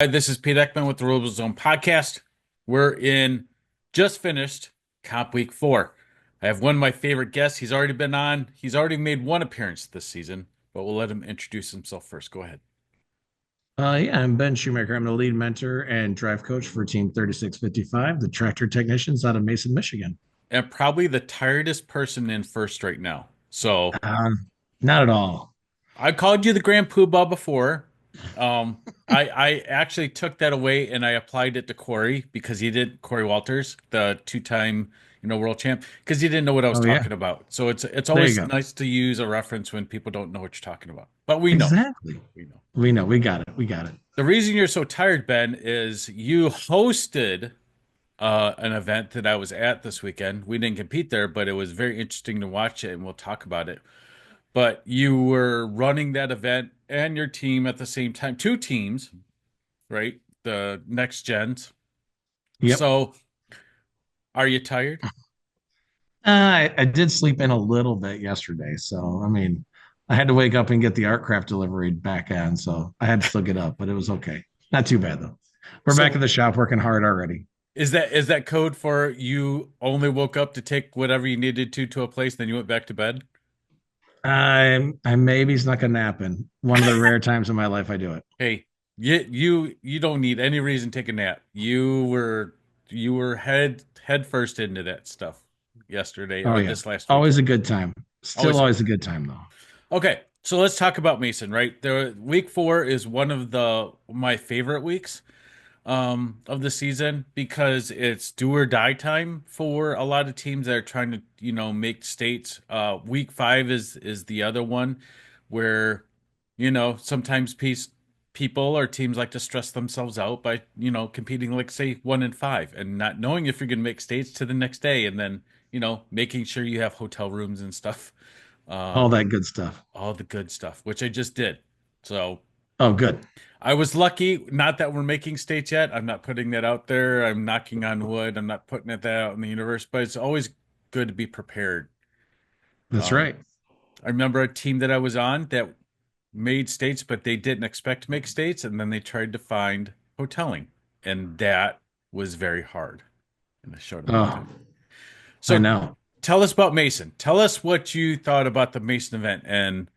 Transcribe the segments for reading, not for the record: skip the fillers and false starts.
Hi, this is Pete Ekman with the RoboZone podcast. We're in just finished Comp Week 4. I have one of my favorite guests. He's already been on. He's already made one appearance this season, but we'll let him introduce himself first. Go ahead. Yeah, I'm Ben Shoemaker. I'm the lead mentor and drive coach for Team 3655, the tractor technicians out of Mason, Michigan. And probably the tiredest person in first right now. So Not at all. I called you the Grand Poobah before. I actually took that away and I applied it to Corey because he did Corey Walters, the two-time world champ, because he didn't know what I was Oh, yeah. talking about. So it's There you always go. nice to use a reference when people don't know what you're talking about. But we know, Exactly. we know. We know. We got it. We got it. The reason you're so tired, Ben, is you hosted an event that I was at this weekend. We didn't compete there, but it was very interesting to watch it, and we'll talk about it. But you were running that event and your team at the same time, two teams, right? The next gens. Yep. So, are you tired? I did sleep in a little bit yesterday. So, I mean, I had to wake up and get the art craft delivery back on. So I had to still get up, but it was okay. Not too bad, though. We're back at So, the shop working hard already. is that code for you only woke up to take whatever you needed to a place, then you went back to bed? I maybe snuck a nap in one of the rare times in my life I do it. Hey, you don't need any reason to take a nap. You were head first into that stuff yesterday Oh, or yeah. this last Always weekend. a good time. Still Always a good always a time. good time, though. Okay, so let's talk about Mason, right? The week 4 is one of the my favorite weeks of the season because it's do or die time for a lot of teams that are trying to, make states. Week 5 is the other one where, sometimes people or teams like to stress themselves out by, competing like say 1 and 5 and not knowing if you're going to make states to the next day and then, making sure you have hotel rooms and stuff. Uh, All that good stuff. all the good stuff, which I just did. So Oh, good. I was lucky. Not that we're making states yet. I'm not putting that out there. I'm knocking on wood. I'm not putting it that out in the universe, but it's always good to be prepared. That's Um, right. I remember a team that I was on that made states, but they didn't expect to make states, and then they tried to find hoteling, and that was very hard. And I showed them how to. Oh, I So know. tell us about Mason. Tell us what you thought about the Mason event, and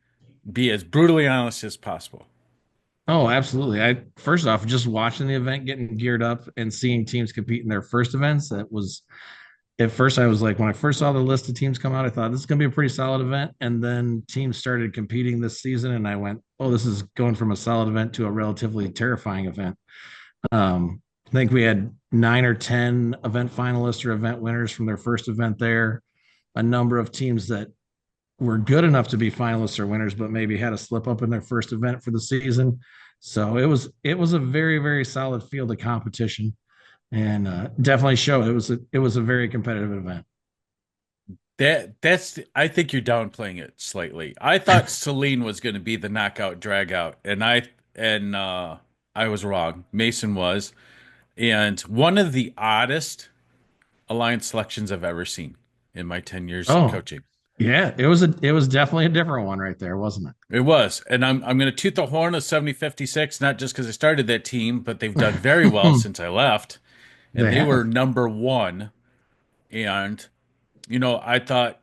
be as brutally honest as possible. Oh, absolutely. I first off, just watching the event, getting geared up and seeing teams compete in their first events, that was at first I was like, when I first saw the list of teams come out, I thought this is going to be a pretty solid event. And then teams started competing this season, and I went, oh, this is going from a solid event to a relatively terrifying event. I think we had 9 or 10 event finalists or event winners from their first event there. A number of teams that were good enough to be finalists or winners, but maybe had a slip up in their first event for the season. So it was a very very solid field of competition, and definitely showed it was a very competitive event. That's I think you're downplaying it slightly. I thought Celine was going to be the knockout drag out, and I was wrong. Mason was, and one of the oddest alliance selections I've ever seen in my 10 years Oh, coaching. yeah, it was definitely a different one right there, wasn't It was, and I'm going to toot the horn of 7056, not just because I started that team, but they've done very well it? since I left, and They they were have. number one. And I thought,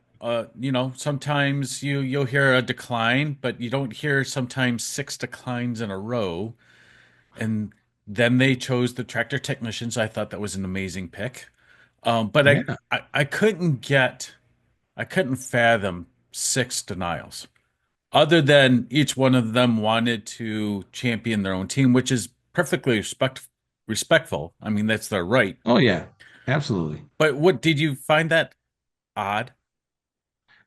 sometimes you'll hear a decline, but you don't hear sometimes 6 declines in a row. And then they chose the tractor technicians. I thought that was an amazing pick. But I, Yeah. I, I couldn't get, I couldn't fathom 6 denials. Other than each one of them wanted to champion their own team, which is perfectly respectful. I mean, that's their right. Oh yeah, absolutely. But what did you find that odd?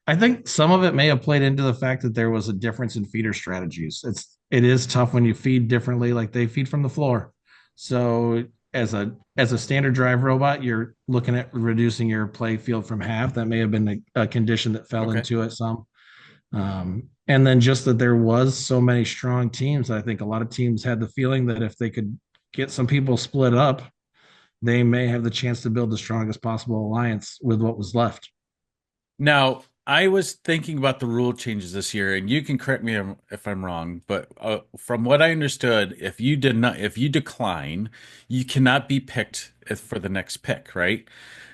I think some of it may have played into the fact that there was a difference in feeder strategies. It is tough when you feed differently, like they feed from the floor. So as a standard drive robot, you're looking at reducing your play field from half. That may have been a condition that fell Okay. into it some. And then just that there was so many strong teams, I think a lot of teams had the feeling that if they could get some people split up, they may have the chance to build the strongest possible alliance with what was left. Now, I was thinking about the rule changes this year, and you can correct me if I'm wrong, but from what I understood, if you decline, you cannot be picked for the next pick, right?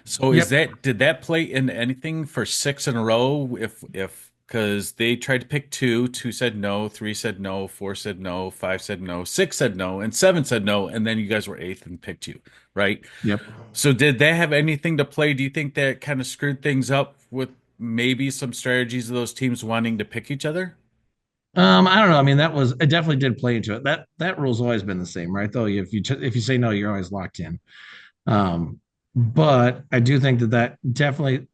So Yep. did that play into anything for six in a row? If because they tried to pick two, two said no, three said no, four said no, five said no, six said no, and seven said no, and then you guys were eighth and picked you, right? Yep. So did that have anything to play? Do you think that kind of screwed things up with maybe some strategies of those teams wanting to pick each other? I don't know. I mean, it definitely did play into it. That rule's always been the same, right? Though, if you say no, you're always locked in. Um, but I do think that definitely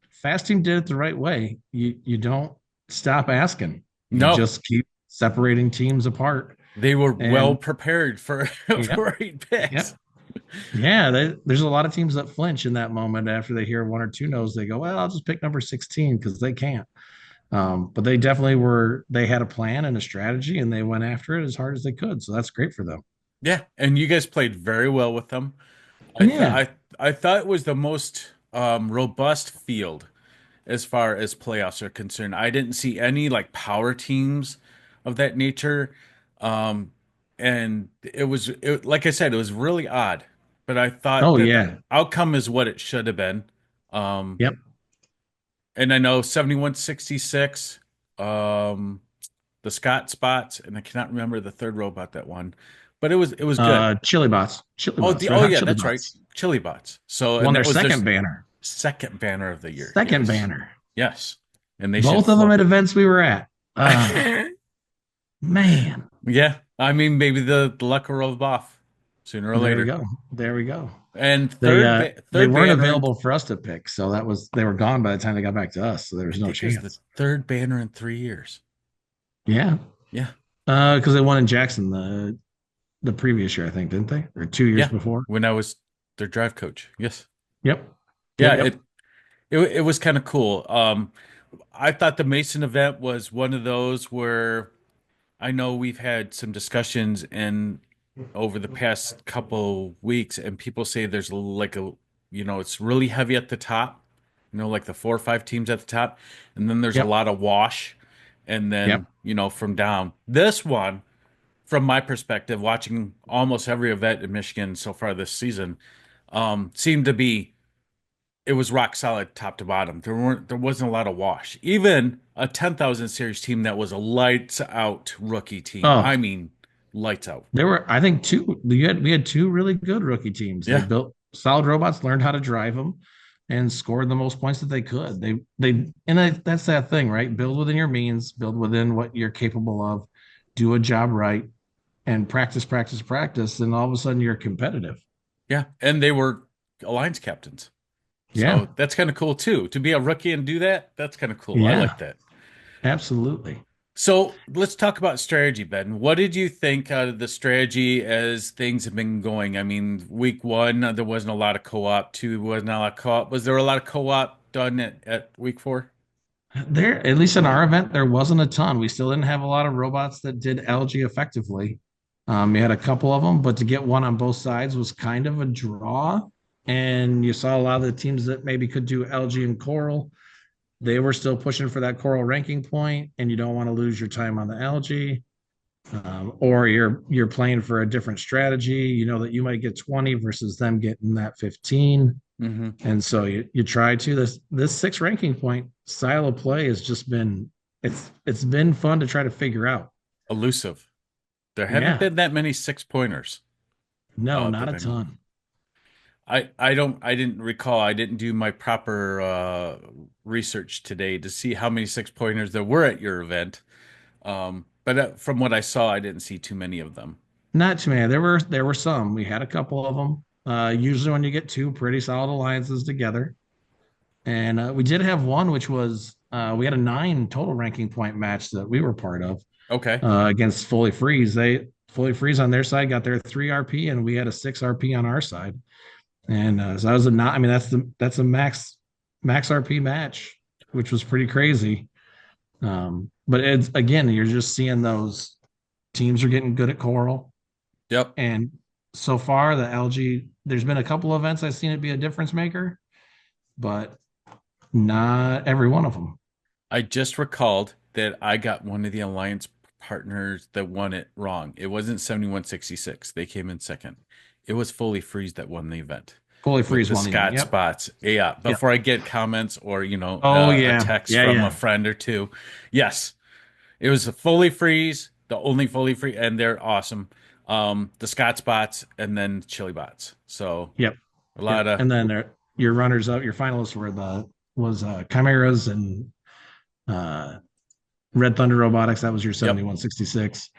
Fast Team did it the right way. You don't stop asking. You No, just keep separating teams apart. they were well And prepared for yep, for eight picks. yep, yeah. There's a lot of teams that flinch in that moment after they hear one or two no's. They go, "Well, I'll just pick number 16 because they can't." But they definitely were. They had a plan and a strategy, and they went after it as hard as they could. So that's great for them. Yeah, and you guys played very well with them. I thought Yeah. I thought it was the most robust field as far as playoffs are concerned. I didn't see any like power teams of that nature. Um, and like I said, it was really odd, but I thought Oh that the yeah. outcome is what it should have been. Um, Yep. and I know 71-66, um, the Scott spots, and I cannot remember the third robot that won, but it was good. Chili bots. Chili Oh, bots. Red oh hot yeah, chili that's right. bots. Chili bots. So, and Won their that was their second banner. second banner of the year. Second Yes. banner. Yes. And they should Both of them float. at events we were at. Man. Yeah. I mean, maybe the luck will rub off sooner or There we later. go. There we go. And They third weren't banner, and available for us to pick, so they were gone by the time they got back to us. So there I was no think it was the chance. third banner in 3 years. Yeah. Yeah. Because they won in Jackson the previous year, I think, didn't they? Or 2 years Yeah. before? When I was their drive coach. Yes. Yep. Yeah. Yep. Yep. It was kind of cool. I thought the Mason event was one of those where I know we've had some discussions and over the past couple weeks, and people say there's like it's really heavy at the top, like the four or five teams at the top, and then there's a Yep. lot of wash, and Yep. then, from down. This one, from my perspective, watching almost every event in Michigan so far this season, seemed to be it was rock solid top to bottom. There wasn't a lot of wash. Even a 10,000 series team that was a lights out rookie team. I Oh, mean, lights out. there were, I think, two. We had two really good rookie teams. They Yeah. built solid robots, learned how to drive them, and scored the most points that they could. That's that thing, right? Build within your means, build within what you're capable of, do a job right, and practice, practice, practice, and all of a sudden you're competitive. Yeah. And they were alliance captains. Yeah, So that's kind of cool too. To be a rookie and do that, that's kind of cool. I yeah, like that. absolutely. So let's talk about strategy, Ben. What did you think out of the strategy as things have been going? I mean, week one, there wasn't a lot of co-op. Two, wasn't a lot of co-op. Was there a lot of co-op done at week four? There, at least in our event, there wasn't a ton. We still didn't have a lot of robots that did algae effectively. We had a couple of them, but to get one on both sides was kind of a draw. And you saw a lot of the teams that maybe could do algae and coral. They were still pushing for that coral ranking point, and you don't want to lose your time on the algae. Or you're playing for a different strategy. You know that you might get 20 versus them getting that 15. Hmm. And so you try to this six ranking point style of play has just been it's been fun to try to figure out. Elusive. There haven't Yeah, been that many six pointers no, not that a I know. ton. I didn't recall. I didn't do my proper research today to see how many six pointers there were at your event. But from what I saw, I didn't see too many of them. Not too many. There were some. We had a couple of them. Usually when you get two pretty solid alliances together, and we did have one which was we had a 9 total ranking point match that we were part of Okay. against Fully Freeze. They Fully Freeze on their side got their 3 RP, and we had a 6 RP on our side. And so that was a not. I mean, that's a max RP match, which was pretty crazy. But it's again, you're just seeing those teams are getting good at Coral, Yep. and so far the algae. There's been a couple events I've seen it be a difference maker, but Not every one of them. I just recalled that I got one of the alliance partners that won it wrong. It wasn't 7166. They came in second. It was Fully Freeze that won the event Fully with freeze the one event. Scott Yep. spots. Yeah, Yep. before I get comments or, Oh a yeah. text Yeah, from a yeah. friend or two. Yes, it was a Fully Freeze, the only Fully Freeze, and they're awesome. The Scott spots and then Chili bots. So Yep. a Yep. lot of And then your runners up, your finalists were the was Chimeras and uh Red Thunder Robotics. That was your yep, 7166.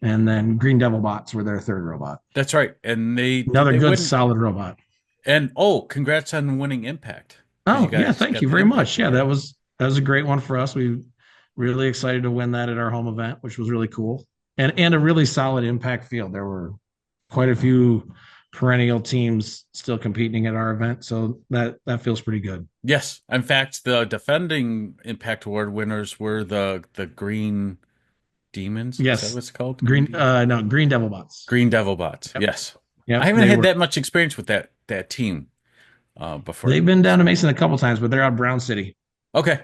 And then Green Devil Bots were their third robot. that's right. And Another they good win. solid robot. And oh, congrats on winning Impact because you Oh yeah, guys thank got you the very Impact much. Yeah, award. that was a great one for us. We really excited to win that at our home event, which was really cool. And a really solid impact field. There were quite a few perennial teams still competing at our event, so that feels pretty good. Yes, in fact, the defending Impact Award winners were the Green Demons. Is that what Yes. it's called? Green Green Demons? no, Green Devil Bots. Green Devil Bots. Yep. Yes, I Yep. haven't had that much experience with that team before. They've been down to So Mason a couple times, but they're out of Brown City. okay,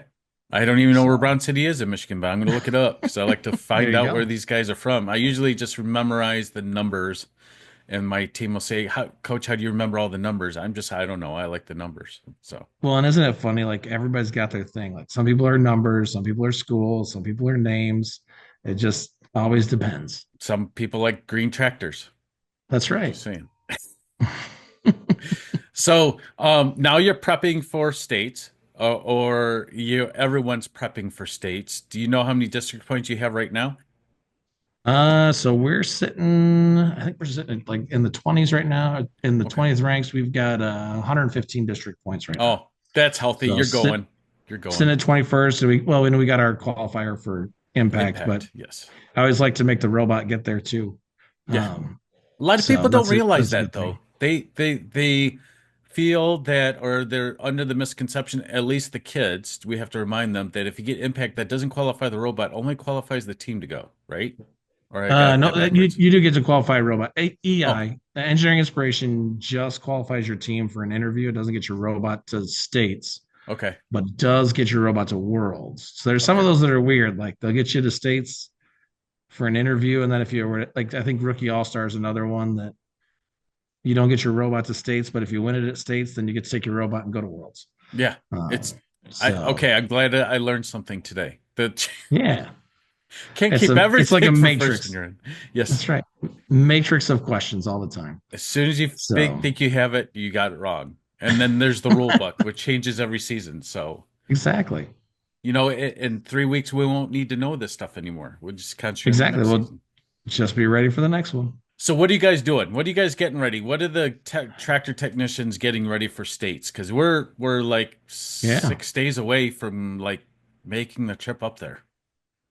I don't even know where So Brown City is in Michigan, but I'm going to look it up because I like to there find you out where go. these guys are from. I usually just memorize the numbers, and my team will say, Coach, how do you remember all the numbers?" I don't know. I like the numbers. So Well, and isn't it funny? Like everybody's got their thing. Like some people are numbers, some people are schools, some people are names. It just always depends. some people like green tractors. That's right. Just saying. So now you're prepping for states, or everyone's prepping for states. Do you know how many district points you have right now? So we're sitting, I think we're sitting like in the 20s right now. In the Okay. 20th ranks, we've got 115 district points right now. Oh, that's healthy. So You're going. You're sitting going. at 21st. And we know we got our qualifier for impact, but Impact. Yes. I always like to make the robot get there too. Yeah. Um, A lot of so people don't realize that's a that good thing. though. They feel that, or they're under the misconception, at least the kids, we have to remind them that if you get impact, that doesn't qualify the robot, only qualifies the team to go, right? Or I got No, that backwards. you do get to qualify a robot. Oh, EI, the engineering inspiration, just qualifies your team for an interview. It doesn't get your robot to states, okay. but does get your robot to worlds. So there's some of Okay. those that are weird. Like they'll get you to states for an interview, and then if you were like, I think Rookie All Star is another one that you don't get your robot to states, but if you win it at states, then you get to take your robot and go to worlds. Yeah. Um, It's I so okay, I'm glad that I learned something today. That yeah, can't keep it's like a everything for first in matrix. your end. Yes. That's right, matrix of questions all the time. As soon as you So think you have it, you got it wrong. And then there's the rule book, which changes every season. So, exactly. in 3 weeks, we won't need to know this stuff anymore. We'll just concentrate on the Exactly. next Well, season. just be ready for the next one. So, what are you guys doing? What are you guys getting ready? What are the tractor technicians getting ready for states? Because we're like Yeah. 6 days away from like making the trip up there.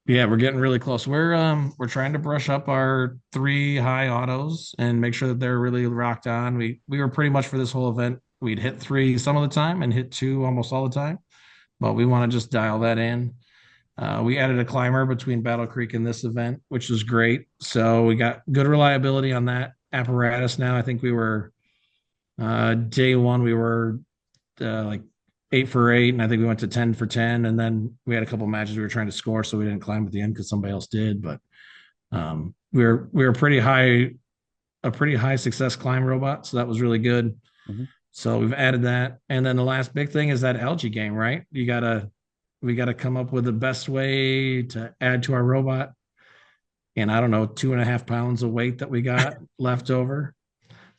Yeah, we're getting really close. We're trying to brush up our three high autos and make sure that they're really rocked on. We were pretty much for this whole event, we'd hit three some of the time and hit two almost all the time, but we want to just dial that in. We added a climber between Battle Creek and this event, which was great. So we got good reliability on that apparatus now. I think we were day one, we were like 8 for 8, and I think we went to 10 for 10. And then we had a couple matches we were trying to score, so we didn't climb at the end because somebody else did. But we were a pretty high success climb robot, so that was really good. Mhm. So we've added that, and then the last big thing is that algae game, right? We gotta come up with the best way to add to our robot. And I don't know, 2.5 pounds of weight that we got left over.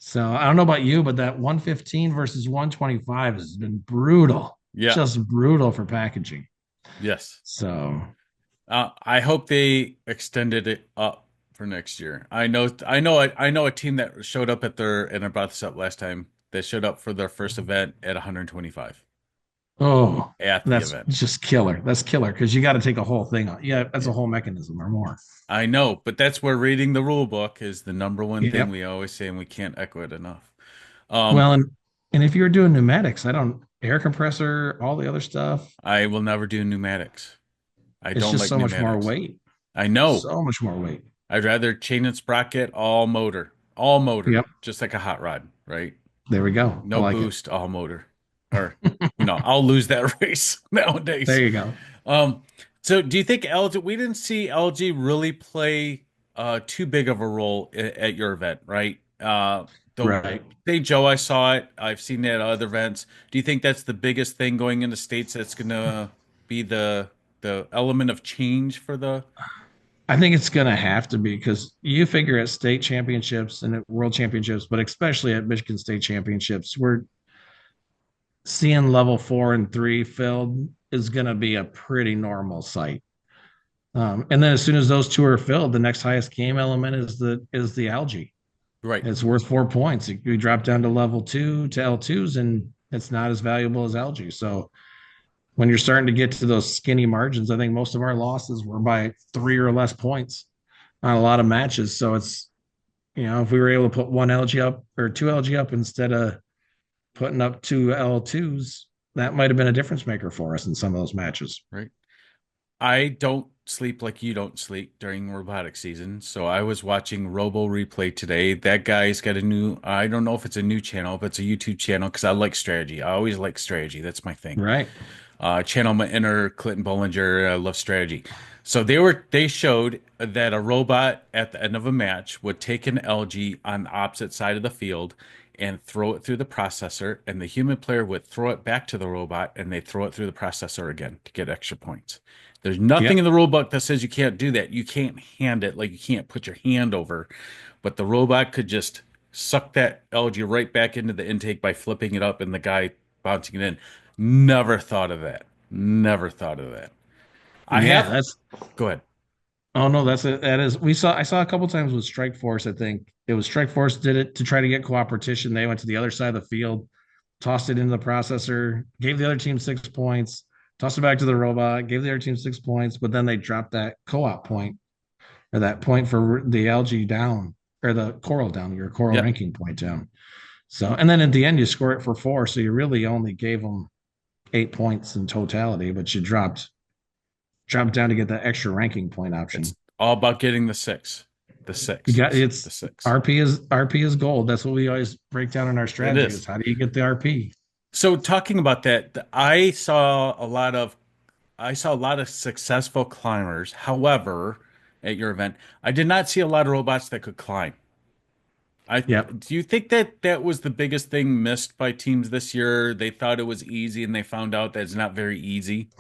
So I don't know about you, but that 115 versus 125 has been brutal, Yeah. just brutal for packaging. Yes. So I hope they extended it up for next year. I know a team that showed up and I brought this up last time. They showed up for their first event at 125 oh, at the that's event. just killer. That's killer because you got to take a whole thing on. Yeah, that's a whole mechanism or more. I know, but that's where reading the rule book is the number one thing Yep. we always say, and we can't echo it enough. Um, Well, and if you're doing pneumatics, I don't air compressor, all the other stuff. I will never do pneumatics. I It's don't just like so much more pneumatics. weight. I know. So much more weight. I'd rather chain and sprocket, all motor, Yep. just like a hot rod, right? There we go. I No like it. boost, all motor. or I'll lose that race There nowadays. you go. Um, so do you think LG, we didn't see LG really play too big of a role at your event, right? The Right. St. Joe, I saw it. I've seen it at other events. Do you think that's the biggest thing going into states that's gonna be the element of change for the I think it's going to have to be because you figure at state championships and at world championships, but especially at Michigan State championships, we're seeing level 4 and 3 filled is going to be a pretty normal sight. And then as soon as those two are filled, the next highest game element is the algae. right? It's worth 4 points. You drop down to level 2 to L2s, and it's not as valuable as algae. So when you're starting to get to those skinny margins, I think most of our losses were by 3 or less points on a lot of matches. So it's, if we were able to put one LG up or two LG up instead of putting up two L2s, that might have been a difference maker for us in some of those matches. Right. I don't sleep like you don't sleep during robotic season. So I was watching Robo Replay today. That guy's got a new, I don't know if it's a new channel, but it's a YouTube channel because I like strategy. I always like strategy. That's my thing. Right. Channel my inner Clinton Bollinger. I love strategy. So they showed that a robot at the end of a match would take an LG on the opposite side of the field and throw it through the processor, and the human player would throw it back to the robot, and they throw it through the processor again to get extra points. There's nothing in Yep. the rulebook that says you can't do that. You can't hand it like you can't put your hand over, but the robot could just suck that LG right back into the intake by flipping it up and the guy bouncing it in. Never thought of that. Never thought of that. I Yeah. have. That's, Go ahead. oh no, that is, I saw a couple times with Strike Force. I think it was Strike Force did it to try to get cooperation. They went to the other side of the field, tossed it into the processor, gave the other team 6 points, tossed it back to the robot, gave the other team 6 points, but then they dropped that co-op point or that point for the algae down or the coral down, your coral Yep. ranking point down. So, and then at the end, you score it for 4. So you really only gave them 8 points in totality, but you dropped down to get that extra ranking point It's option. all about getting the six. The You six. got The it's six. RP is gold. That's what we always break down in our It strategy is is. how do you get the RP? So talking about that, I saw a lot of successful climbers. However, at your event, I did not see a lot of robots that could climb. Yep. Do you think that that was the biggest thing missed by teams this year? They thought it was easy and they found out that it's not very easy.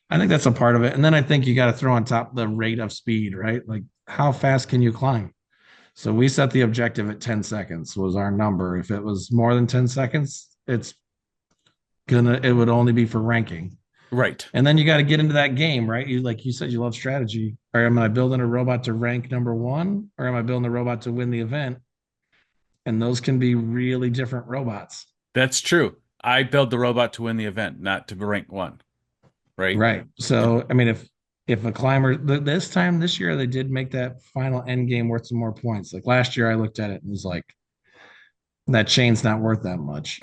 I think that's a part of it. And then I think you got to throw on top the rate of speed, right? Like how fast can you climb? So we set the objective at 10 seconds was our number. If it was more than 10 seconds, it would only be for ranking. Right. And then you got to get into that game, right? You like you said, you love strategy. Or am I building a robot to rank number one, or am I building a robot to win the event? And those can be really different robots. That's true. I build the robot to win the event, not to rank one. Right. Right. So, I mean, if a climber this year they did make that final end game worth some more points. Like last year, I looked at it and was like, that chain's not worth that much.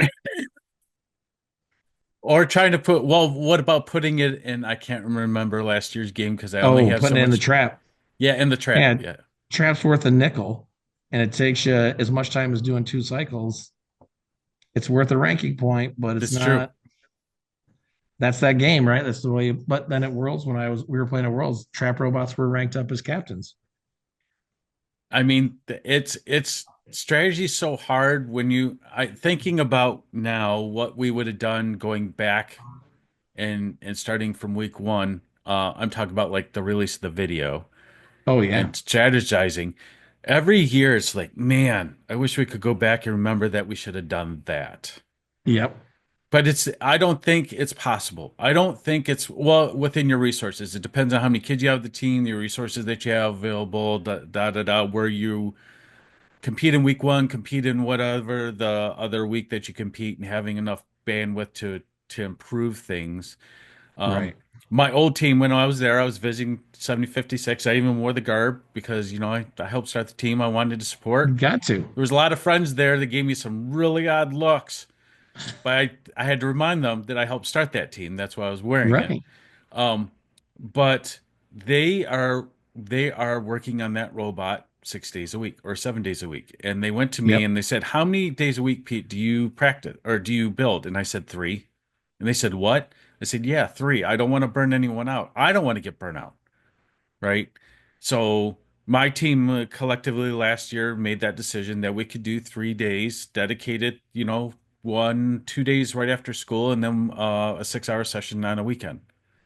Or trying to put, well, what about putting it in? I can't remember last year's game because I only Oh, have so putting it in the much. trap. Yeah, in the trap. Yeah, Yeah, trap's worth a nickel, and it takes you as much time as doing 2 cycles. It's worth a ranking point, but it's that's true. not. That's that game, right? That's the way. But then at Worlds, we were playing at Worlds, trap robots were ranked up as captains. I mean, it's strategy so hard when I thinking about now what we would have done going back and starting from week one. I'm talking about like the release of the video Oh and yeah, strategizing. Every year, it's like, man, I wish we could go back and remember that we should have done that. yep, But I don't think it's possible. I don't think it's, well, within your resources. It depends on how many kids you have the team, your resources that you have available, where you compete in week one, compete in whatever the other week that you compete, and having enough bandwidth to improve things. Um, right. my old team, when I was there, I was visiting 7056. I even wore the garb because, I helped start the team I wanted to support. Got to. There was a lot of friends there that gave me some really odd looks, but I had to remind them that I helped start that team. That's why I was wearing it. Right. Um, but they are working on that robot 6 days a week or 7 days a week. And they went to me Yep. and they said, "How many days a week, Pete, do you practice or do you build?" And I said, "Three." And they said, "What?" I said, "Yeah, three. I don't want to burn anyone out. I don't want to get burnt out." Right. So my team collectively last year made that decision that we could do 3 days dedicated, 1, 2 days right after school and then a 6 hour session on a weekend.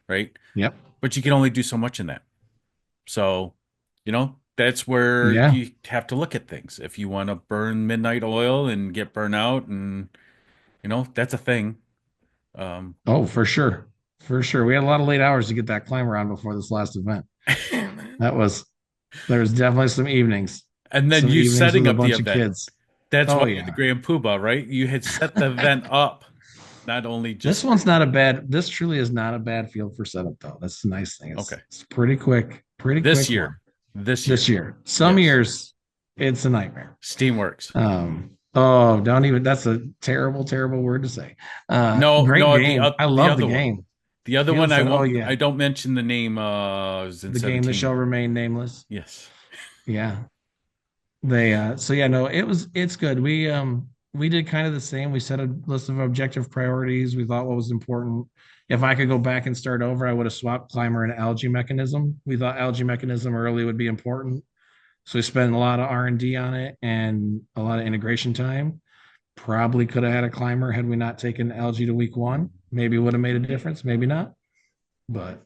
Right. Yep. But you can only do so much in that. So, that's where Yeah. you have to look at things. If you want to burn midnight oil and get burnt out, and that's a thing. Um, Oh, for sure. For sure. We had a lot of late hours to get that climber on before this last event. That was, there was definitely and then some you evenings setting with a up the bunch of event. kids. That's Oh, why you're the yeah. grand poobah, right? You had set the event up, not only This just one's not a bad, this truly is not a bad field for setup, though. That's the nice thing. okay. It's pretty This quick year, one this this year, year. Some yes, years, it's a nightmare. Steamworks. Oh, don't even, that's a terrible, terrible word to say. No, Great no, the game. I the love the other one, game. the other one, Field I set. Oh, won't, yeah. I don't mention the name. Was in The game that 17. shall remain nameless. Yes. Yeah. They so yeah, no, it's good. We did kind of the same. We set a list of objective priorities. We thought what was important. If I could go back and start over, I would have swapped climber and algae mechanism. We thought algae mechanism early would be important. So we spent a lot of R&D on it and a lot of integration time. Probably could have had a climber had we not taken algae to week one. Maybe would have made a difference, maybe not. But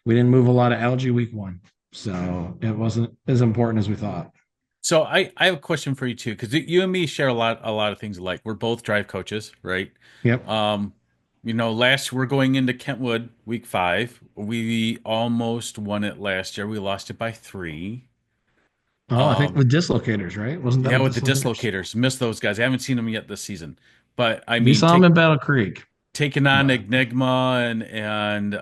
we didn't move a lot of algae week one. So it wasn't as important as we thought. So I have a question for you too, because you and me share a lot of things alike. We're both drive coaches, right? Yep. Um, last we're going into Kentwood week 5. We almost won it last year. We lost it by 3. Oh, I think Um, with dislocators, right? Wasn't that yeah, with with the dislocators? dislocators, missed those guys. I haven't seen them yet this season, but I We mean, saw them in Battle Creek, taking on but Enigma and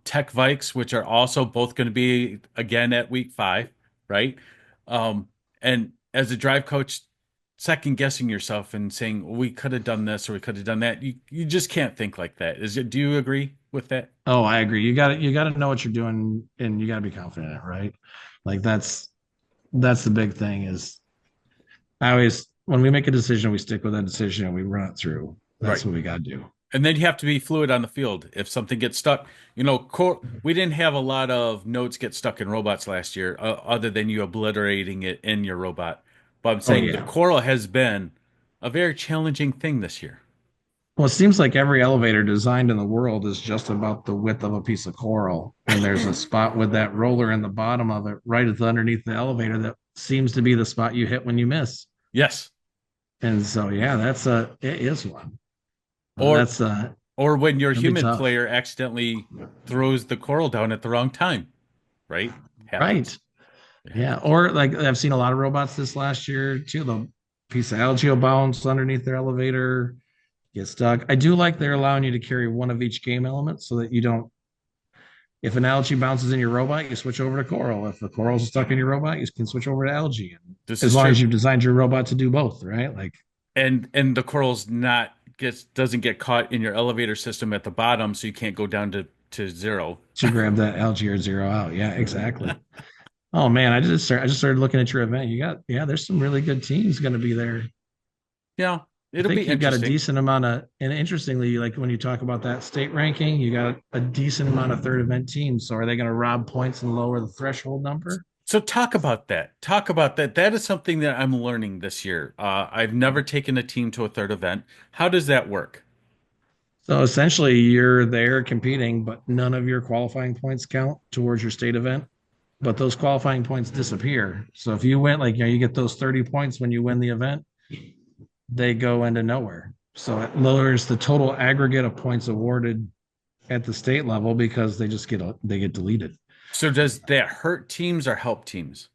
Tech Vikes, which are also both going to be again at week 5, right? Um, and as a drive coach, second guessing yourself and saying, "Well, we could have done this or we could have done that." You just can't think like that. Do you agree with that? oh, I agree. You got to know what you're doing and you got to be confident in it, right? Like that's the big thing is I always when we make a decision, we stick with that decision and we run it through. That's Right. what we got to do. And then you have to be fluid on the field. If something gets stuck, we didn't have a lot of notes get stuck in robots last year, other than you obliterating it in your robot. But I'm Oh saying the yeah. coral has been a very challenging thing this year. Well, it seems like every elevator designed in the world is just about the width of a piece of coral. And there's a spot with that roller in the bottom of it, right at the underneath the elevator, that seems to be the spot you hit when you miss. Yes. And so, yeah, it is one. Or That's or when your It'll be human tough. player accidentally throws the coral down at the wrong time, right? Right. Happens. It Yeah. happens. Or like I've seen a lot of robots this last year too. The piece of algae will bounce underneath their elevator, get stuck. I do like they're allowing you to carry one of each game element so that you don't, if an algae bounces in your robot, you switch over to coral. If the coral's stuck in your robot, you can switch over to algae. And This as is long as true. you've designed your robot to do both, right? Like And the coral's not gets doesn't get caught in your elevator system at the bottom, so you can't go down to zero. to grab that algae or zero out. Yeah, exactly. Oh man, I just started looking at your event. Yeah, there's some really good teams going to be there. Yeah, I it'll be think you've got a interesting. decent amount of, and interestingly, like when you talk about that state ranking, you got a decent amount of third event teams. So are they going to rob points and lower the threshold number? So talk about that. Talk about that. That is something that I'm learning this year. I've never taken a team to a third event. How does that work? So essentially, you're there competing, but none of your qualifying points count towards your state event. But those qualifying points disappear. So if you win, like you get those 30 points when you win the event, they go into nowhere. So it lowers the total aggregate of points awarded at the state level because they get deleted. So does that hurt teams or help teams?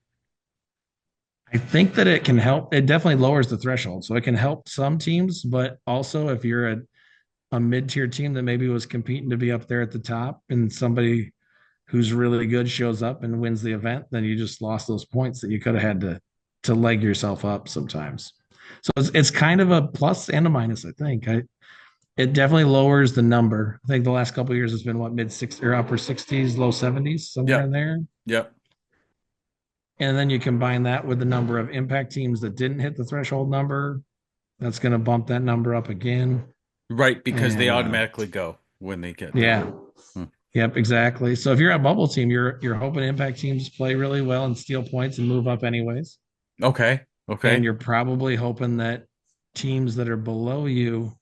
I think that it can help. It definitely lowers the threshold. So it can help some teams, but also if you're a mid-tier team that maybe was competing to be up there at the top and somebody who's really good shows up and wins the event, then you just lost those points that you could have had to leg yourself up sometimes. So it's kind of a plus and a minus, I think. It definitely lowers the number. I think the last couple of years has been what mid six or upper 60s, low 70s, somewhere in Yep. there. Yep. And then you combine that with the number of impact teams that didn't hit the threshold number. That's going to bump that number up again. Right, because they And automatically go when they get there. yeah, Hmm. yep, exactly. So if you're a bubble team, you're hoping impact teams play really well and steal points and move up anyways. Okay. And Okay. you're probably hoping that teams that are below you,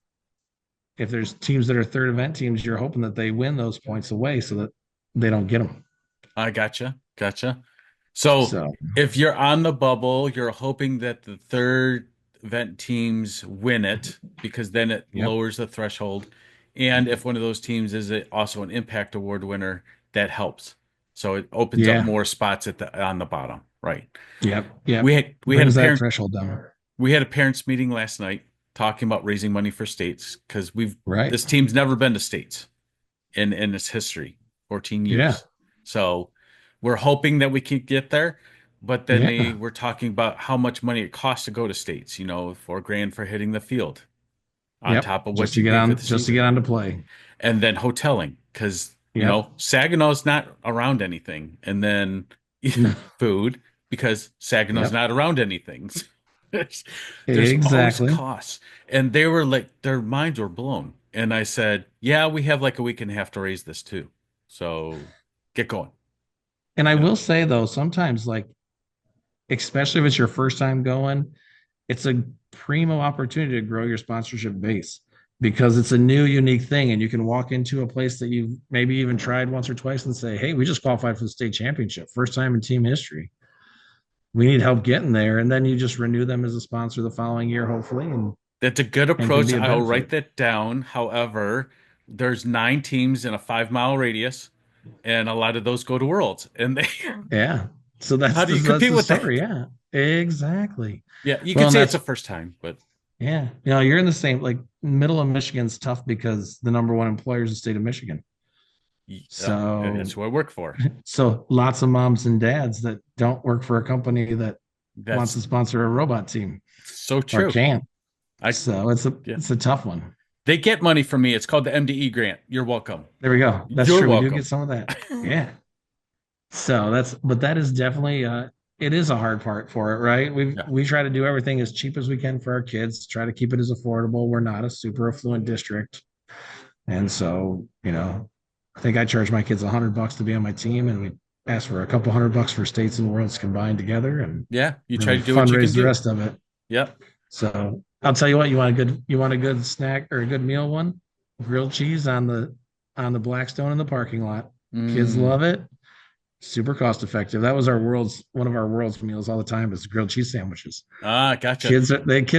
if there's teams that are third event teams, you're hoping that they win those points away so that they don't get them. I gotcha. Gotcha. So So if you're on the bubble, you're hoping that the third event teams win it because then it yep, lowers the threshold. And if one of those teams is also an impact award winner, that helps. So it opens up yeah, more spots at the on the bottom. Right. yep. We had a Brings that parent threshold down. we had a parents meeting last night talking about raising money for states because we've Right. this team's never been to states in its history, 14 Yeah. years. So we're hoping that we can get there, but then they Yeah. were talking about how much money it costs to go to states, 4 grand for hitting the field on Yep. top of what you pay for the Just to season. get on to play. And then hoteling, because Yep. Saginaw's not around anything. And then No. food, because Saginaw's Yep. not around anything. There's, there's always Exactly. costs. And they were like, their minds were blown. And I said, yeah, we have like a week and a half to raise this too. So get going, And I you know. will say though, sometimes like especially if it's your first time going, it's a primo opportunity to grow your sponsorship base because it's a new, unique thing. And you can walk into a place that you've maybe even tried once or twice and say, hey, we just qualified for the state championship, first time in team history. We need help getting there. And then you just renew them as a sponsor the following year, hopefully, That's a good and can approach. be a I'll write benefit. that down. However, there's 9 teams in a 5 mile radius, and a lot of those go to Worlds. And they, Yeah. So how do you that's compete the with story. that? Yeah. Exactly. Yeah, you Well, could and say it's that's a first time, but yeah. You're in the same like middle of Michigan's tough because the number one employer is the state of Michigan. yeah, it's So who I work for. lots of moms and dads that don't work for a company that wants That's to sponsor a robot team so or true. can't. I So Yeah, it's a tough one. they get money from me. It's called the MDE grant. You're welcome. There we go. That's You're true. We do welcome. get some of that. Yeah. So but that is definitely it is a hard part for it, right? Yeah. We try to do everything as cheap as we can for our kids, try to keep it as affordable. We're not a super affluent district. And so, I think I charge my kids $100 to be on my team, and we ask for a couple $100 for states and worlds combined together, and Yeah, you then try we to do what you can fundraise the do. rest of it. Yep. So I'll tell you what, you want a good snack or a good meal one? Grilled cheese on the Blackstone in the parking lot. Kids Mm. love it. Super cost effective. That was one of our world's meals all the time is grilled cheese sandwiches. Ah, gotcha. Kids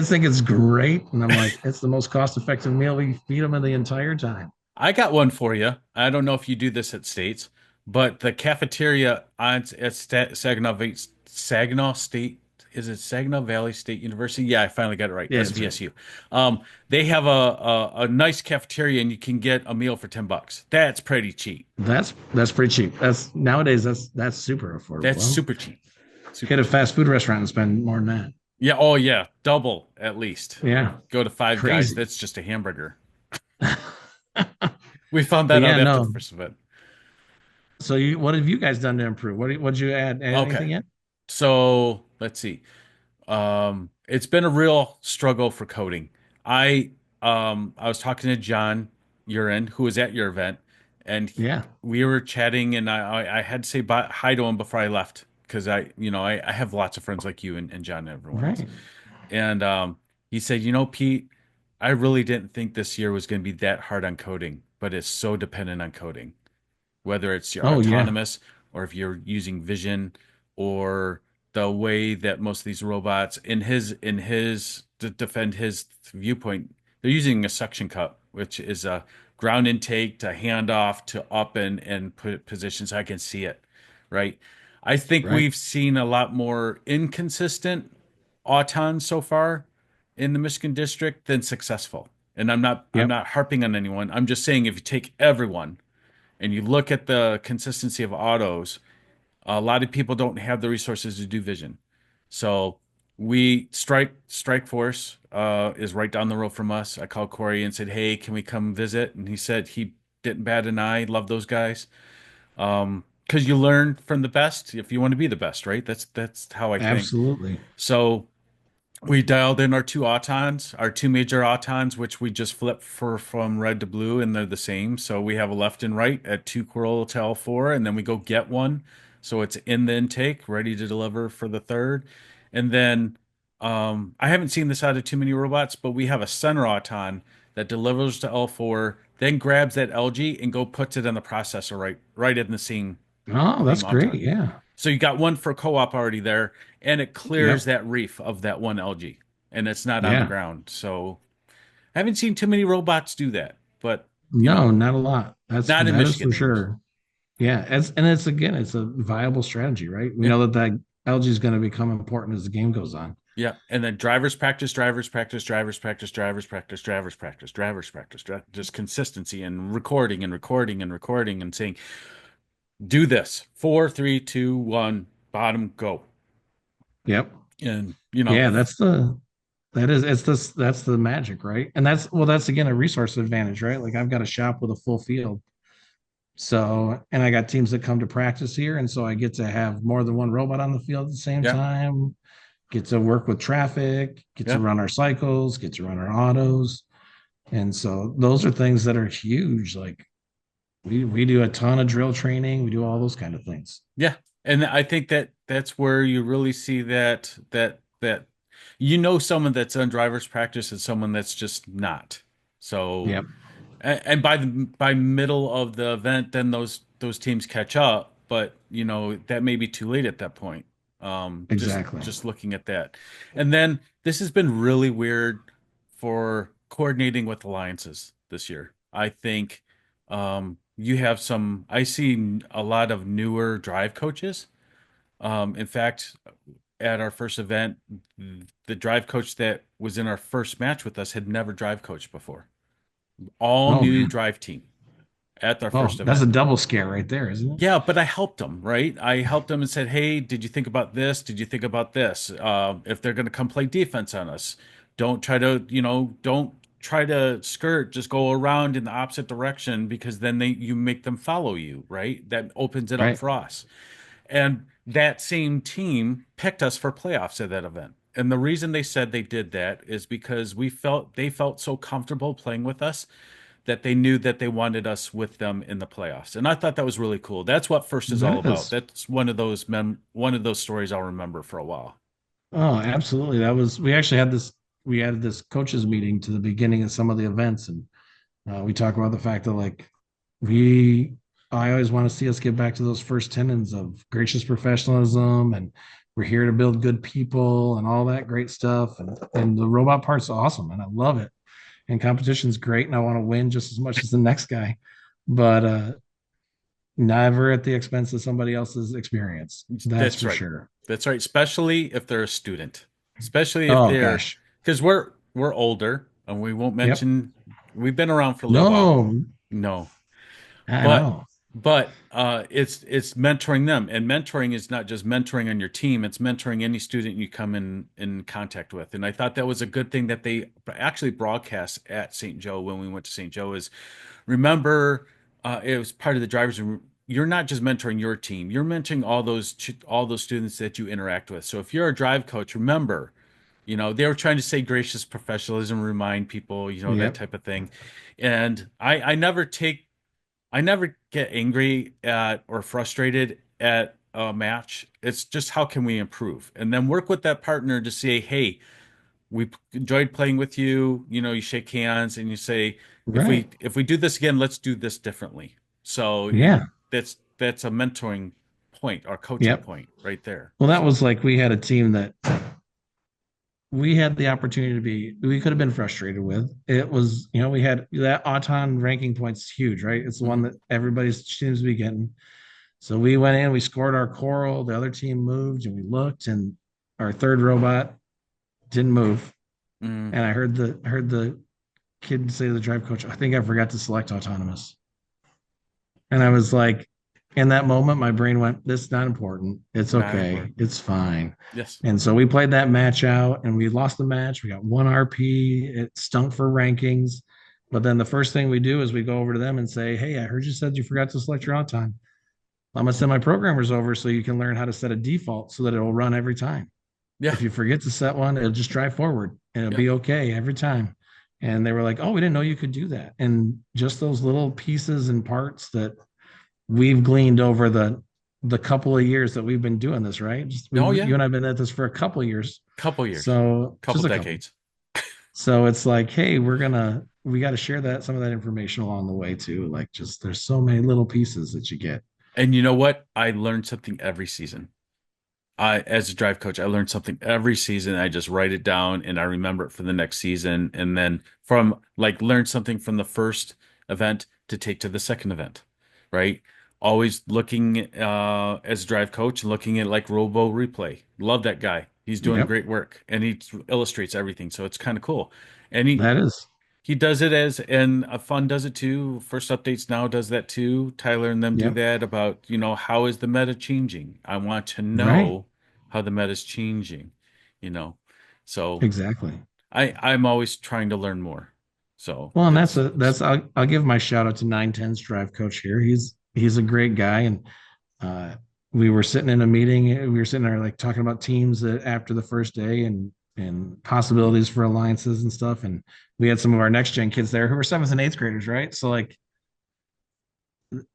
think it's great, and I'm like, it's the most cost effective meal we feed them in the entire time. I got one for you. I don't know if you do this at States, but the cafeteria at Saginaw State, is it Saginaw Valley State University? Yeah, I finally got it right. Yeah, that's right. SVSU. They have a nice cafeteria and you can get a meal for $10. That's pretty cheap. That's pretty cheap. That's nowadays that's super affordable. That's Well, super cheap. Super hit a cheap. fast food restaurant and spend more than that. Yeah, oh yeah, double at least. Yeah, Go to Five Guys, crazy. that's just a hamburger. But We found that yeah, out after the no. first event. So what have you guys done to improve? What'd you add Okay. anything yet? So let's see. It's been a real struggle for coding. I was talking to John Urin, who was at your event, and Yeah, we were chatting, and I had to say hi to him before I left because I have lots of friends like you and John and everyone else. right. And he said, Pete, I really didn't think this year was going to be that hard on coding, but it's so dependent on coding, whether it's your Oh yeah. autonomous or if you're using vision or the way that most of these robots in his to defend his viewpoint, they're using a suction cup, which is a ground intake to hand off to up and put position so I can see it, right? I think Right. we've seen a lot more inconsistent autons so far in the Michigan district than successful. And I'm Yep. not harping on anyone. I'm just saying if you take everyone and you look at the consistency of autos, a lot of people don't have the resources to do vision. So we Strike Force is right down the road from us. I called Corey and said, "Hey, can we come visit?" And he said he didn't bat an eye. Love those guys. because you learn from the best if you want to be the best, right? That's how I think. Absolutely. So we dialed in our two autons, our two major autons, which we just flip for from red to blue, and they're the same. So we have a left and right at two coral to L4, and then we go get one. So it's in the intake, ready to deliver for the third. And then I haven't seen this out of too many robots, but we have a center auton that delivers to L4, then grabs that algae and go puts it in the processor right in the Oh, same that's great. auton. Yeah. So you got one for co-op already there, and it clears Yep. that reef of that one algae, and it's not on the Yeah. ground. So I haven't seen too many robots do that, but No, not a lot. not in That is for Michigan anyways. sure. Yeah, it's again, it's a viable strategy, right? We Yeah, know that algae is going to become important as the game goes on. yeah. And then drivers practice, drivers practice, drivers practice, drivers practice, drivers practice, drivers practice, just consistency and recording and recording and recording and saying, do this. Four, three, two, one, bottom, go. Yep. And Yeah, that's the magic, right? And that's again a resource advantage, right? Like I've got a shop with a full field. So, and I got teams that come to practice here, and so I get to have more than one robot on the field at the same yeah, time, get to work with traffic, get to yeah. run our cycles, get to run our autos. And so those are things that are huge. Like we do a ton of drill training, we do all those kind of things. Yeah. And I think that that's where you really see that someone that's on driver's practice and someone that's just not. So Yep. and by middle of the event, then those teams catch up, but that may be too late at that point. Exactly. Just looking at that. And then this has been really weird for coordinating with alliances this year. I think you have I see a lot of newer drive coaches. In fact, at our first event, the drive coach that was in our first match with us had never drive coached before. All Oh new man. drive team at our Oh, first that's a event. double scare right there, isn't it? Yeah, but I helped them, right? I helped them and said, "Hey, did you think about this? Did you think about this? If they're going to come play defense on us, don't try to skirt. Just go around in the opposite direction because then you make them follow you, right? That opens it up Right. for us." And that same team picked us for playoffs at that event. And the reason they said they did that is because they felt so comfortable playing with us that they knew that they wanted us with them in the playoffs. And I thought that was really cool. That's what first is all That about. is. That's one of those stories I'll remember for a while. Oh, absolutely. We actually we had this coaches meeting to the beginning of some of the events, and we talk about the fact that like we, I always want to see us get back to those first tenets of gracious professionalism, and we're here to build good people and all that great stuff. And the robot part's awesome, and I love it. And competition's great, and I want to win just as much as the next guy, but never at the expense of somebody else's experience. That's That's for right. sure. That's right. Especially if they're a student. Especially if Oh they're gosh. because we're older and we won't Yep. mention we've been around for a little while. No, No. I But know. it's mentoring them, and mentoring is not just mentoring on your team; it's mentoring any student you come in contact with. And I thought that was a good thing that they actually broadcast at St. Joe when we went to St. Joe. Is remember, it was part of the drivers. You're not just mentoring your team; you're mentoring all those students that you interact with. So if you're a drive coach, remember, they were trying to say gracious professionalism, remind people, that Yep. type of thing. And I never get angry at or frustrated at a match. It's just how can we improve? And then work with that partner to say, hey, we enjoyed playing with you. You shake hands and you say, Right. if we do this again, let's do this differently. So Yeah. that's a mentoring point or coaching Yep. point right there. Well, that So was like we had a team that we had the opportunity to we could have been frustrated with. It was, we had that Auton ranking points huge, right? It's the one mhm. that everybody seems to be getting. So we went in, we scored our coral, the other team moved, and we looked, and our third robot didn't move. Mm, And I heard the kid say to the drive coach, I think I forgot to select autonomous. And I was like, in that moment, my brain went, this is not important. It's not okay. important. It's fine. Yes. And so we played that match out and we lost the match. We got one RP. It stunk for rankings. But then the first thing we do is we go over to them and say, hey, I heard you said you forgot to select your on time. I'm gonna send my programmers over so you can learn how to set a default so that it'll run every time. Yeah. If you forget to set one, it'll just drive forward and it'll Yeah. be okay every time. And they were like, "Oh, we didn't know you could do that." And just those little pieces and parts that we've gleaned over the couple of years that we've been doing this, right? Oh You yeah. and I've been at this for a couple of years, Couple years. so Couple just a couple. decades. So it's like, hey, we got to share that some of that information along the way too. Like, just there's so many little pieces that you get. And you know what? I learned something every season. As a drive coach, I learned something every season. I just write it down and I remember it for the next season. And then from like learn something from the first event to take to the second event, right? Always looking as a drive coach and looking at like Robo Replay. Love that guy. He's doing Yep, great work and he illustrates everything. So it's kind of cool. And that is. he does it as, and Fun does it too. First Updates Now does that too. Tyler and them do Yep, that about, how is the meta changing? I want to right. know how the meta is changing, you know. So Exactly. I'm always trying to learn more. So Well, and that's I'll give my shout out to 910's drive coach here. He's a great guy, and uh, we were sitting in a meeting. We were sitting there like talking about teams that after the first day and possibilities for alliances and stuff. And we had some of our next gen kids there who were seventh and eighth graders, right? So like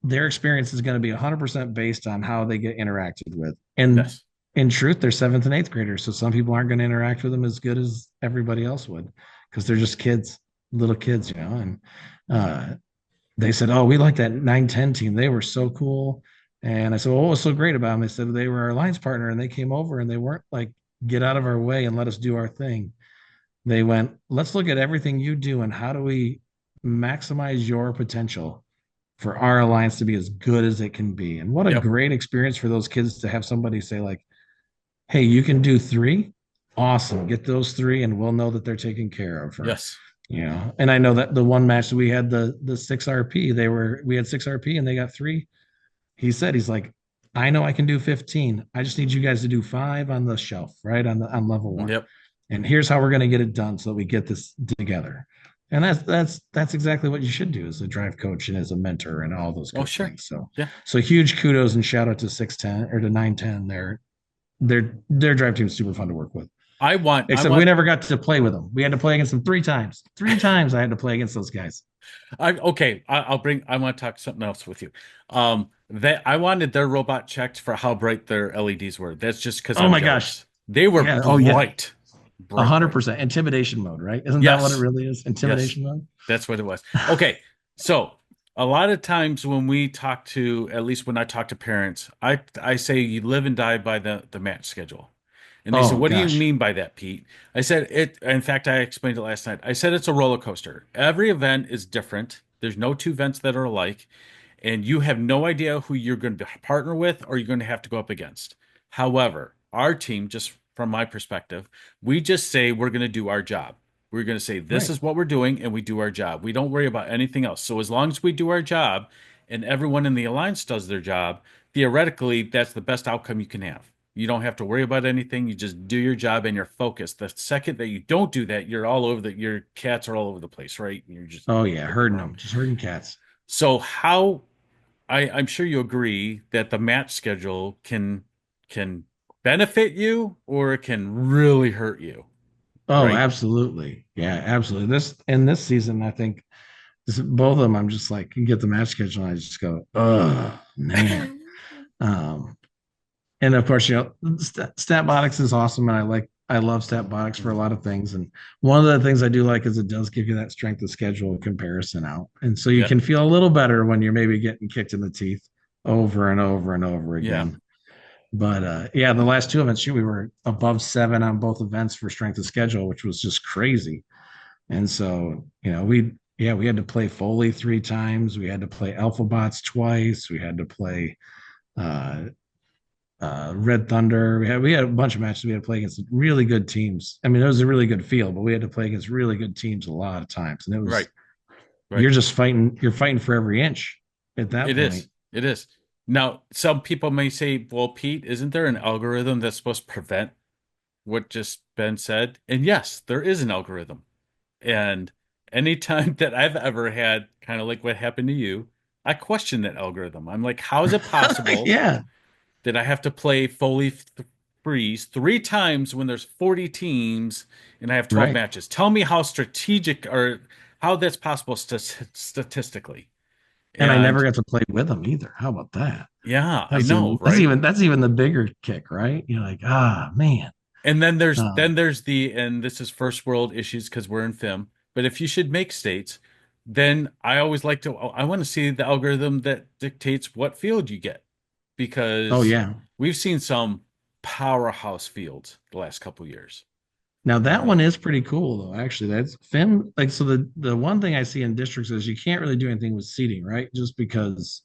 their experience is going to be 100% based on how they get interacted with. And yes. in truth, they're seventh and eighth graders. So some people aren't going to interact with them as good as everybody else would because they're just kids, little kids, you know. And uh, they said, "Oh, we like that 910 team. They were so cool." And I said, "Well, what was so great about them?" They said they were our alliance partner and they came over and they weren't like, get out of our way and let us do our thing. They went, let's look at everything you do and how do we maximize your potential for our alliance to be as good as it can be. And what a Yep. great experience for those kids to have somebody say, like, hey, you can do three. Awesome. Get those three, and we'll know that they're taken care of. Or, Yes. and I know that the one match that we had the six RP, we had six RP and they got three. He said, he's like, I know I can do 15. I just need you guys to do five on the shelf, right? On level one. Yep. And here's how we're going to get it done so that we get this together. And that's exactly what you should do as a drive coach and as a mentor and all those Oh, good sure. things. So Yeah. so huge kudos and shout out to 610 or to 910. Their drive team is super fun to work with. I Except we want never got to play with them. We had to play against them three times. Three times I had to play against those guys. okay. I want to talk something else with you. That I wanted their robot checked for how bright their LEDs were. That's just because Oh I'm my gosh. jealous. They were Yeah. Oh yeah. bright, bright, bright. 100% intimidation mode, right? Isn't that what it Yes, really is? yes, Intimidation mode. that's what it was. Okay, so a lot of times when we talk to, at least when I talk to parents, I say you live and die by the match schedule. And they said, Oh "What do you gosh. mean by that, Pete?" I said it. In fact, I explained it last night. I said it's a roller coaster. Every event is different. There's no two events that are alike, and you have no idea who you're going to partner with or you're going to have to go up against. However, our team, just from my perspective, we just say we're going to do our job. We're going to say this Right. is what we're doing and we do our job. We don't worry about anything else. So as long as we do our job and everyone in the alliance does their job, theoretically, that's the best outcome you can have. You don't have to worry about anything. You just do your job and you're focused. The second that you don't do that, you're all over your cats are all over the place, right? You're just Oh yeah, looking herding around. them, just herding cats. So how I'm sure you agree that the match schedule can benefit you or it can really hurt you, Oh, right? absolutely. Yeah, absolutely. This season, I think both of them, I'm just like, you get the match schedule, and I just go, oh man. Um, and of course, Statbotics is awesome, and I love Statbotics for a lot of things. And one of the things I do like is it does give you that strength of schedule comparison out, and so you Yeah, can feel a little better when you're maybe getting kicked in the teeth over and over and over yeah, again. But yeah, the last two events, we were above seven on both events for strength of schedule, which was just crazy. And so, we had to play Foley three times. We had to play Alpha Bots twice. We had to play uh, Red Thunder. We had a bunch of matches. We had to play against really good teams. I mean, it was a really good field, but we had to play against really good teams a lot of times. And it right, was right. you're fighting for every inch at that It point. is. It is. Now, some people may say, well, Pete, isn't there an algorithm that's supposed to prevent what just been said? And yes, there is an algorithm. And anytime that I've ever had kind of like what happened to you, I question that algorithm. I'm like, how is it possible Yeah, that I have to play Foley Freeze 3 times when there's 40 teams and I have 12 right. matches? Tell me how strategic or how that's possible statistically. And I never And got to play with them either. How about that? yeah, I know, That's right? even the bigger kick, right? You're like, ah, man. And Um, there's the and this is first world issues because we're in FIM. But if you should make states, then I want to see the algorithm that dictates what field you get oh because yeah. we've seen some powerhouse fields the last couple years. Now that one Um, is pretty cool though. Actually, that's FIM. Like, so the one thing I see in districts is you can't really do anything with seating, right? Just because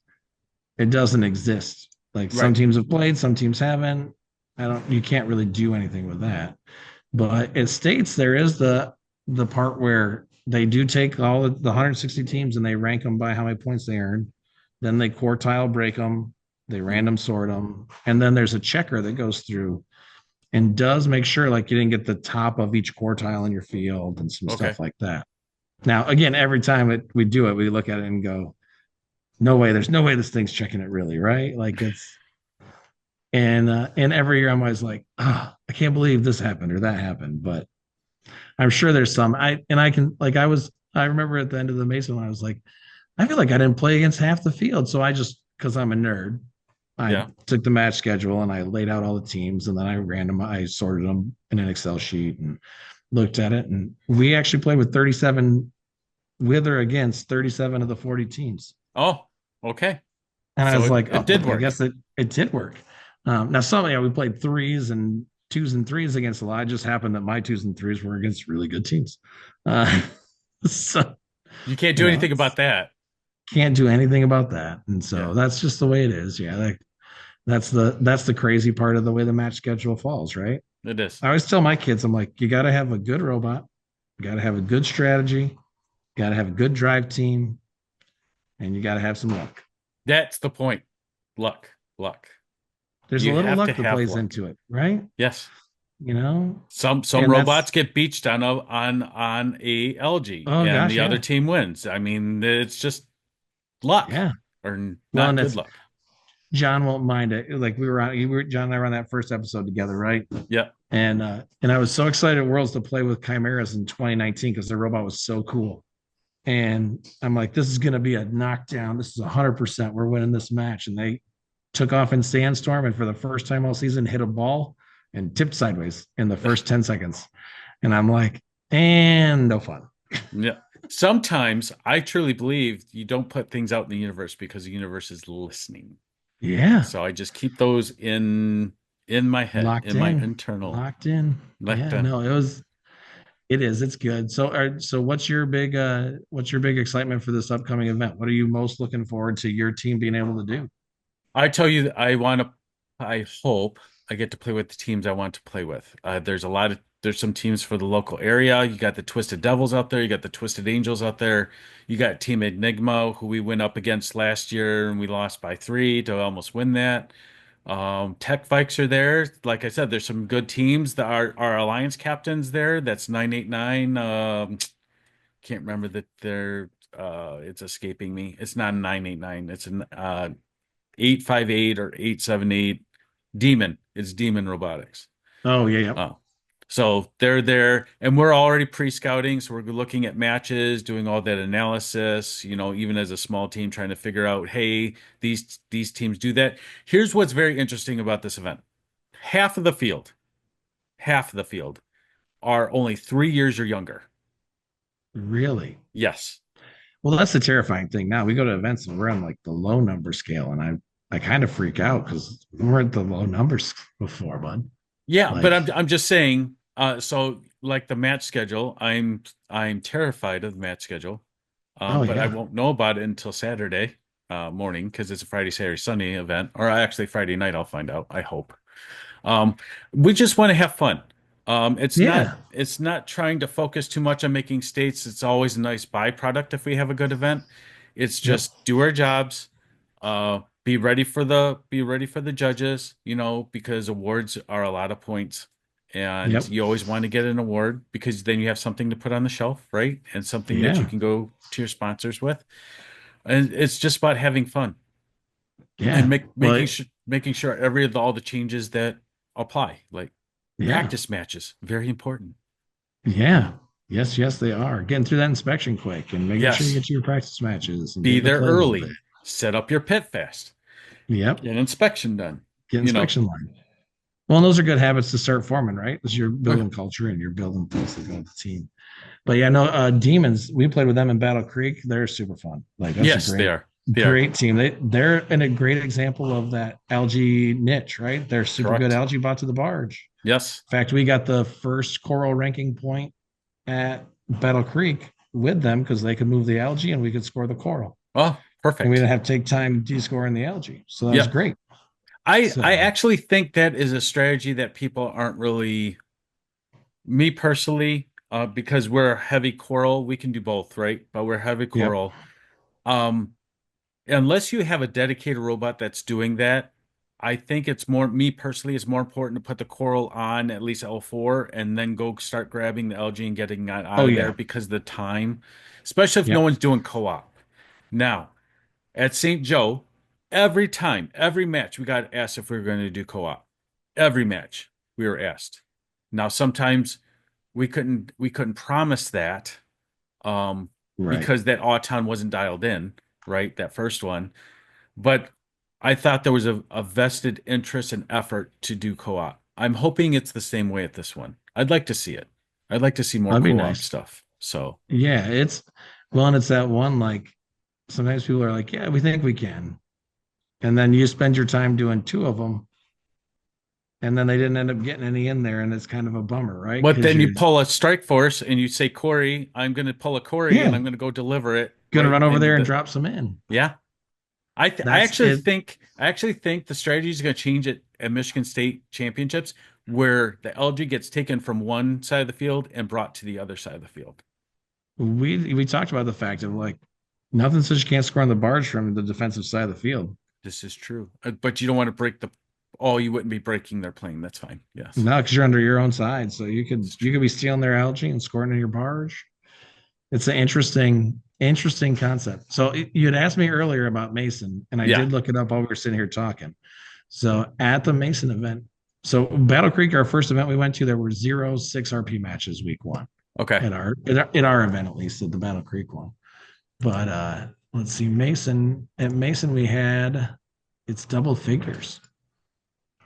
it doesn't exist. Like some right. teams have played, some teams haven't. I don't. You can't really do anything with that. But it states there is the part where they do take all of the 160 teams and they rank them by how many points they earned. Then they quartile break them, they Mhm. random sort them, and then there's a checker that goes through and does make sure like you didn't get the top of each quartile in your field and some Okay. stuff like that. Now, again, every time we do it, we look at it and go, "No way! There's no way this thing's checking it really, right?" Like it's and every year I'm always like, "Ah, oh, I can't believe this happened or that happened," but I'm sure there's some. I can like I remember at the end of the Mason when I was like, I feel like I didn't play against half the field. So I just because I'm a nerd, I Yeah. took the match schedule and I laid out all the teams and then I sorted them in an Excel sheet and looked at it. And we actually played with 37 with or against 37 of the 40 teams. Oh, okay. And I So was like, it oh, did I work. guess it did work. Now, some, yeah, we played threes and twos and threes against a lot. It just happened that my twos and threes were against really good teams. Uh, so, You can't you do know, anything about that. can't do anything about that. And Yeah, so that's just the way it is. Yeah. That's the crazy part of the way the match schedule falls, right? it is. I always tell my kids, I'm like, you got to have a good robot, you got to have a good strategy, you got to have a good drive team, and you got to have some luck. That's the point. Luck, luck. There's a You little have to luck that have plays luck. into it, right? Yes. You know, Some and robots that's get beached on a Algae oh and gosh, the other yeah, team wins. I mean, it's just luck yeah. or Well, not and good that's luck. John won't mind it. Like John and I were on that first episode together, right? Yeah. And I was so excited at Worlds to play with Chimeras in 2019 because the robot was so cool. And I'm like, this is going to be a knockdown. This is 100%. We're winning this match. And they took off in Sandstorm and for the first time all season hit a ball and tipped sideways in the first 10 seconds. And I'm like, and no fun. Yeah. Sometimes I truly believe you don't put things out in the universe because the universe is listening. Yeah. So I just keep those in my head, Locked in my in. internal. Locked in. Like Yeah. No, it is. It's good. So what's your big excitement for this upcoming event? What are you most looking forward to your team being able to do? I tell you, I hope I get to play with the teams I want to play with. There's some teams for the local area. You got the Twisted Devils out there. You got the Twisted Angels out there. You got Team Enigma, who we went up against last year and we lost by 3 to almost win that. Tech Vikes are there. Like I said, there's some good teams. Our alliance captains there. That's 989. Can't remember that they're it's escaping me. It's not 989. It's an 858 or 878 Demon. It's Demon Robotics. Oh, yeah, yeah. Oh, so they're there, and we're already pre-scouting. So we're looking at matches, doing all that analysis. Even as a small team, trying to figure out, hey, these teams do that. Here's what's very interesting about this event: half of the field, half of the field are only 3 years or younger. Really? Yes. Well, that's the terrifying thing. Now we go to events and we're on like the low number scale, and I kind of freak out because we're at the low numbers before, bud. Yeah, but Like, I'm just saying. So like the match schedule, I'm terrified of the match schedule. oh But I yeah, won't know about it until Saturday morning because it's a Friday, Saturday, Sunday event, or actually Friday night. I'll find out. I hope. Um, we just want to have fun. yeah, It's not trying to focus too much on making states. It's always a nice byproduct if we have a good event. It's yep, just do our jobs. Be ready for the judges, because awards are a lot of points. And yep, you always want to get an award because then you have something to put on the shelf, right? And something that you yeah. can go to your sponsors with. And it's just about having fun and Yeah. Well, making sure all the changes that apply, like yeah. practice matches, very important. Yeah. Yes, yes, they are. Getting through that inspection quick and making sure you Yes, get to your practice matches and be getting to there play a little bit. early, set up your pit fast, Yep. get inspection done. Get You know, inspection line. Well, and those are good habits to start forming, right? As you're oh, yeah. building culture and you're building things that go with the team. But yeah, no, Demons, we played with them in Battle Creek. They're super fun. Like that's a Yes, they are. They are great team. They're in a great example of that algae niche, right? They're super good correct. algae brought to the barge. Yes. In fact, we got the first coral ranking point at Battle Creek with them because they could move the algae and we could score the coral. Oh, And we perfect. didn't have to take time descoring the algae. So that was Yep. great. I So actually think that is a strategy that people aren't really, me personally, because we're heavy coral, we can do both, right? But we're heavy yep. coral. Um, Unless you have a dedicated robot that's doing that, I think it's more, me personally, it's more important to put the coral on at least L4 and then go start grabbing the algae and getting it out Oh of there yeah. because of the time, especially if no Yep. one's doing co-op. Now, at St. Joe, every time, every match, we got asked if we were going to do co-op. Every match, we were asked. Now, sometimes we couldn't promise that um, Right. because that Auton wasn't dialed in, right? That first one. But I thought there was a vested interest and effort to do co-op. I'm hoping it's the same way at this one. I'd like to see it. I'd like to see more That'd be co-op nice. stuff. So, Yeah, it's well, and it's that one like sometimes people are like, yeah, we think we can. And then you spend your time doing two of them, and then they didn't end up getting any in there, and it's kind of a bummer, right? but Because then you you're pull a strike force and you say, Corey, I'm going to pull a Corey and yeah, I'm going to go deliver it gonna right run over into there and the, drop some in. yeah. That's it. I actually think the strategy is going to change at Michigan State championships where the LG gets taken from one side of the field and brought to the other side of the field. We talked about the fact of like nothing says you can't score on the barge from the defensive side of the field. This is true. But you don't want to break the, oh, you wouldn't be breaking their plane. That's fine. Yes. No, because you're under your own side, so It's you true. could be stealing their algae and scoring in your barge. It's an interesting concept. So you had asked me earlier about Mason, and I Yeah. did look it up while we were sitting here talking. So at the Mason event, so Battle Creek, our first event we went to, there were 0 6 RP matches week one Okay. at our event, at least at the Battle Creek one. But let's see, Mason at Mason we had it's double figures.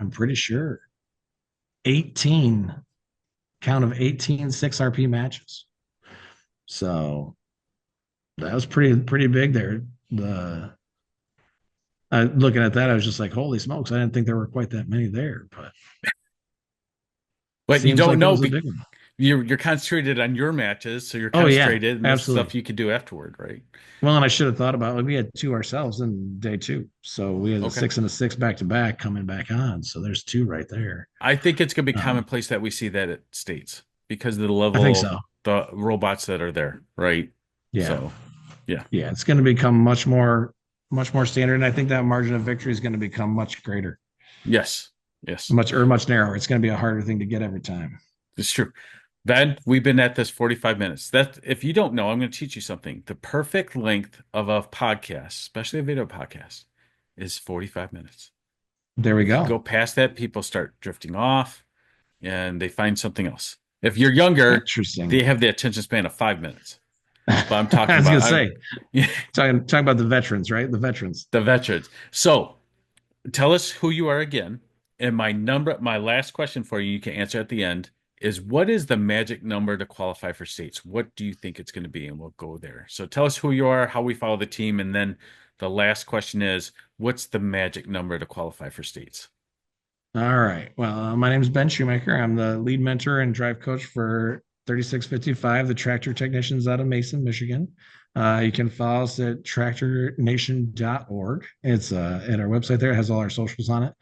I'm pretty sure 18 count of 18 6 RP matches. So that was pretty big there. The looking at that, I was just like, holy smokes! I didn't think there were quite that many there, but But you seems don't like it know was a big one. you're concentrated on your matches, so you're Oh yeah, concentrated and this stuff absolutely. you could do afterward, right? Well, and I should have thought about like we had two ourselves in day two, so we had a Okay. 6 and a 6 back to back coming back on. So there's two right there. I think it's going to be Um, commonplace that we see that at states because of the I think level, so. the robots that are there, right? Yeah, So, yeah. yeah, it's going to become much more standard, and I think that margin of victory is going to become much greater, Yes. Yes. much narrower. It's going to be a harder thing to get every time. It's true. Ben, we've been at this 45 minutes. That if you don't know, I'm going to teach you something. The perfect length of a podcast, especially a video podcast, is 45 minutes. There we If you go. go past that, people start drifting off and they find something else. If you're younger, they Interesting. have the attention span of 5 minutes. But I'm I talking was about going to say, I'm talking about the veterans, right? The veterans. the veterans. So tell us who you are again. And my last question for you, you can answer at the end, is what is the magic number to qualify for states? What do you think it's going to be? And we'll go there. So tell us who you are, how we follow the team, and then the last question is, what's the magic number to qualify for states? All right. Well, my name is Ben Shoemaker. I'm the lead mentor and drive coach for 3655, the tractor technicians out of Mason, Michigan. You can follow us at tractornation.org. It's at our website there. It has all our socials on it.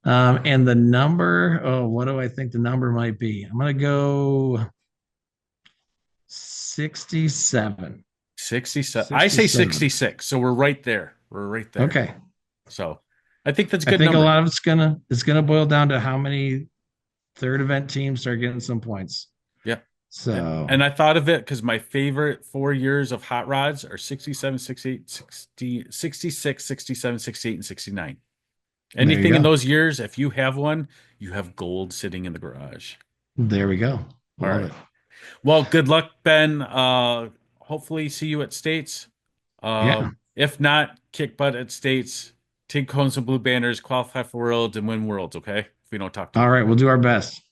And the number, oh, what do I think the number might be? I'm going to go 67. 67. I say 67. 66. So we're right there. We're right there. Okay. So I think that's a I good think a number. lot of it's gonna boil down to how many third event teams start getting some points. Yeah. So And I thought of it because my favorite 4 years of hot rods are 67, 68, 60, 66, 67, 68, and 69. there you Anything in go. those years, if you have one, you have gold sitting in the garage. There we go. All Love right. it. Well, good luck, Ben. Hopefully see you at States. Yeah. If not, kick butt at States, take cones and blue banners, qualify for worlds, and win worlds, okay? If we don't talk to All you. right. We'll do our best.